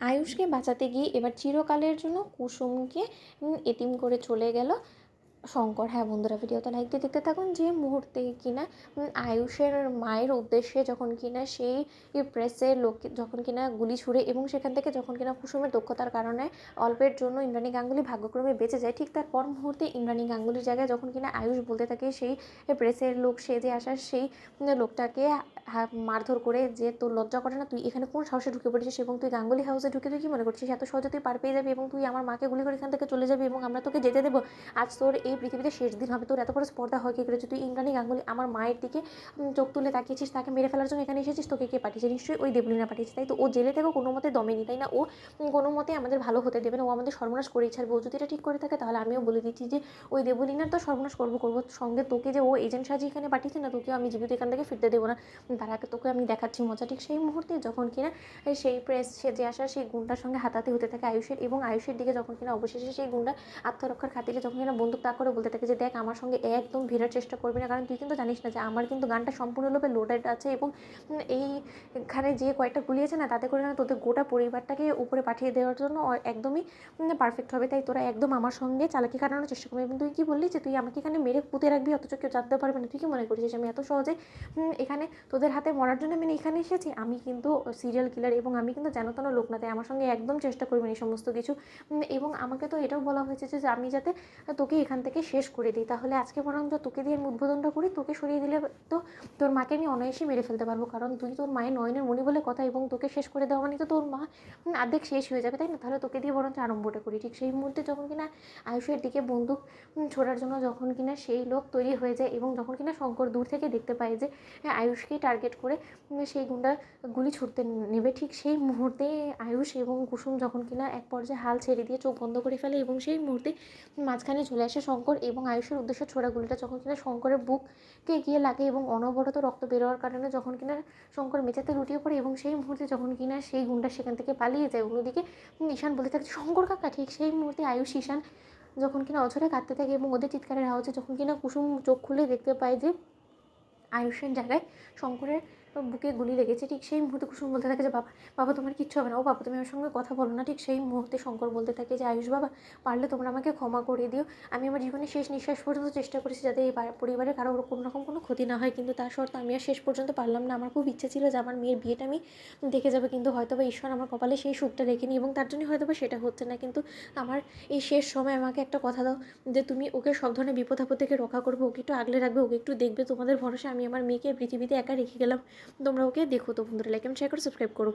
আয়ুষকে বাঁচাতে গিয়ে এবার চিরকালের জন্য কুসুমকে এতিম করে চলে গেল শঙ্কর। হ্যাঁ বন্ধুরা, ভিডিওটা লাইক দিয়ে দেখতে থাকুন। যে মুহূর্তে কিনা আয়ুষের মায়ের উদ্দেশ্যে যখন কিনা সেই প্রেসের লোককে যখন কিনা গুলি ছুড়ে এবং সেখান থেকে যখন কিনা কুসুমের দক্ষতার কারণে অল্পের জন্য ইন্দ্রাণী গাঙ্গুলি ভাগ্যক্রমে বেঁচে যায়, ঠিক তার পর মুহূর্তে ইন্দ্রাণী গাঙ্গুলির জায়গায় যখন কিনা আয়ুষ বলতে থাকে সেই প্রেসের লোক সেজে আসার সেই লোকটাকে মারধর করে, যে তোর লজ্জা করে না, তুই এখানে কোন সাহসে ঢুকে পড়েছিস এবং তুই গাঙ্গুলি হাউসে ঢুকে তুই কী মনে করছিস এত সহজে তুই পার পেয়ে যাবি এবং তুই আমার মাকে গুলি করে এখান থেকে চলে যাবি এবং আমরা তোকে যেতে দেবো? আজ তোর এই পৃথিবীতে শেষ দিন হবে। তোর এত বড় স্পর্ধা হয় কী করেছে? তুই ইন্দ্রাণী গাঙ্গুলি আমার মায়ের দিকে চোখ তুলে তাকিয়েছিস, তাকে মেরে ফেলার জন্য এখানে এসেছিস। তোকে কে পাঠিয়েছে? নিশ্চয়ই ওই দেবলীনা পাঠিয়েছে, তাই তো? ও জেলে থেকেও কোনো মতে দমেনি, তাই না? ও কোনো মতে আমাদের ভালো হতে দেবে না, ও আমাদের সর্বনাশ করেই ছাড়বে। ও যদি এটা ঠিক করে থাকে তাহলে আমিও বলে দিচ্ছি যে ওই দেবলীনার তো সর্বনাশ করবো সঙ্গে তোকে যে ও এজেন্ট সাজিয়ে এখানে পাঠিয়েছে না, তোকেও আমি জীবিত এখান থেকে ফিরতে দেবো না। তার আগে তোকে আমি দেখাচ্ছি মজা। ঠিক সেই মুহূর্তে যখন কিনা সেই প্রেস সেজে আসা সেই গুন্ডার সঙ্গে হাতাহাতি হতে থাকে আয়ুষের, এবং আয়ুষের দিকে যখন কিনা অবশেষে সেই গুন্ডা আত্মরক্ষার খাতিরে যখন কিনা বন্দুক তাক করে বলতে থাকে যে দেখ, আমার সঙ্গে একদম ভিড়ার চেষ্টা করবি না, কারণ তুই কিন্তু জানিস না যে আমার কিন্তু গানটা সম্পূর্ণরূপে লোডেড আছে এবং এইখানে যে কয়েকটা গুলি আছে না, তাতে করে না তোদের গোটা পরিবারটাকে উপরে পাঠিয়ে দেওয়ার জন্য একদমই পারফেক্ট হবে। তাই তোরা একদম আমার সঙ্গে চালাকি খাটানোর চেষ্টা করবি। এবং তুই কি বললি যে তুই আমাকে এখানে মেরে পুঁতে রাখবি, অথচ কেউ জানতে পারবে না? তুই কি মনে করছিস আমি এত সহজে এখানে তোদের হাতে মরার জন্য আমি এখানে এসেছি? আমি কিন্তু সিরিয়াল কিলার এবং আমি কিন্তু যেন তেন লোক না, তাই আমার সঙ্গে একদম চেষ্টা করবেন এই সমস্ত কিছু। এবং আমাকে তো এটাও বলা হয়েছে যে আমি যাতে তোকে এখান থেকে শেষ করে দিই। তাহলে আজকে বরঞ্চ তোকে দিয়ে আমি উদ্বোধনটা করি, তোকে সরিয়ে দিলে তো তোর মাকে আমি অনায়াসে মেরে ফেলতে পারবো, কারণ তুই তোর মায়ের নয়নের মণি বলে কথা, এবং তোকে শেষ করে দেওয়া মানে তো তোর মা অর্ধেক শেষ হয়ে যাবে, তাই না? তাহলে তোকে দিয়ে বরঞ্চ আরম্ভটা করি। ঠিক সেই মুহূর্তে যখন কিনা আয়ুষের দিকে বন্দুক ছোড়ার জন্য যখন কিনা সেই লোক তৈরি হয়ে যায় এবং যখন কিনা শঙ্কর দূর থেকে দেখতে পায় যে আয়ুষকেই টার্গেট করে সেই গুন্ডা গুলি ছুটতে নেবে, ঠিক সেই মুহূর্তে আয়ুষ এবং কুসুম যখন কিনা এক পর্যায়ে হাল ছেড়ে দিয়ে চোখ বন্ধ করে ফেলে এবং সেই মুহূর্তে মাঝখানে চলে আসে শঙ্কর এবং আয়ুষের উদ্দেশ্যে ছোড়া গুলিটা যখন কিনা শঙ্করের বুককে গিয়ে লাগে এবং অনবরত রক্ত বেরোয়ার কারণে যখন কিনা শঙ্কর মেঝেতে লুটিয়ে পড়ে এবং সেই মুহূর্তে যখন কিনা সেই গুন্ডা সেখান থেকে পালিয়ে যায়, অন্যদিকে ঈশান বলতে থাকে শঙ্কর কাকা। ঠিক সেই মুহূর্তে আয়ুষ ঈশান যখন কিনা অঝরে কাঁদতে থাকে এবং ওদের চিৎকারের আওয়াজে যখন কিনা কুসুম চোখ খুলে দেখতে পায় যে আয়ুষের জায়গায় শঙ্করের বুকে গুলি লেগেছে, ঠিক সেই মুহূর্তে কুসুম বলতে থাকে যে বাবা, বাবা তোমার কিচ্ছু হবে না, ও বাবা তুমি আমার সঙ্গে কথা বলো না। ঠিক সেই মুহূর্তে শঙ্কর বলতে থাকে যে আয়ুষ বাবা, পারলে তোমরা আমাকে ক্ষমা করে দিও। আমি আমার জীবনের শেষ নিঃশ্বাস পর্যন্ত চেষ্টা করেছি যাতে এই পরিবারের কারো কোনো রকম কোনো ক্ষতি না হয়, কিন্তু তার সত্ত্বেও আমি আর শেষ পর্যন্ত পারলাম না। আমার খুব ইচ্ছে ছিল যে আমার মেয়ের বিয়েটা আমি দেখে যাবে, কিন্তু হয়তো বা ঈশ্বর আমার কপালে সেই সুখটা রেখেনি এবং তার জন্যই হয়তো বা সেটা হচ্ছে না। কিন্তু আমার এই শেষ সময় আমাকে একটা কথা দাও যে তুমি ওকে সব ধরনের বিপদ আপদ থেকে রক্ষা করবে, ওকে একটু আগলে রাখবে, ওকে একটু দেখবে। তোমাদের ভরসা আমি আমার মেয়েকে পৃথিবীতে একা রেখে গেলাম, তোমরা ওকে দেখো। তো বন্ধুরা, লাইক এন্ড শেয়ার করো, সাবস্ক্রাইব করো।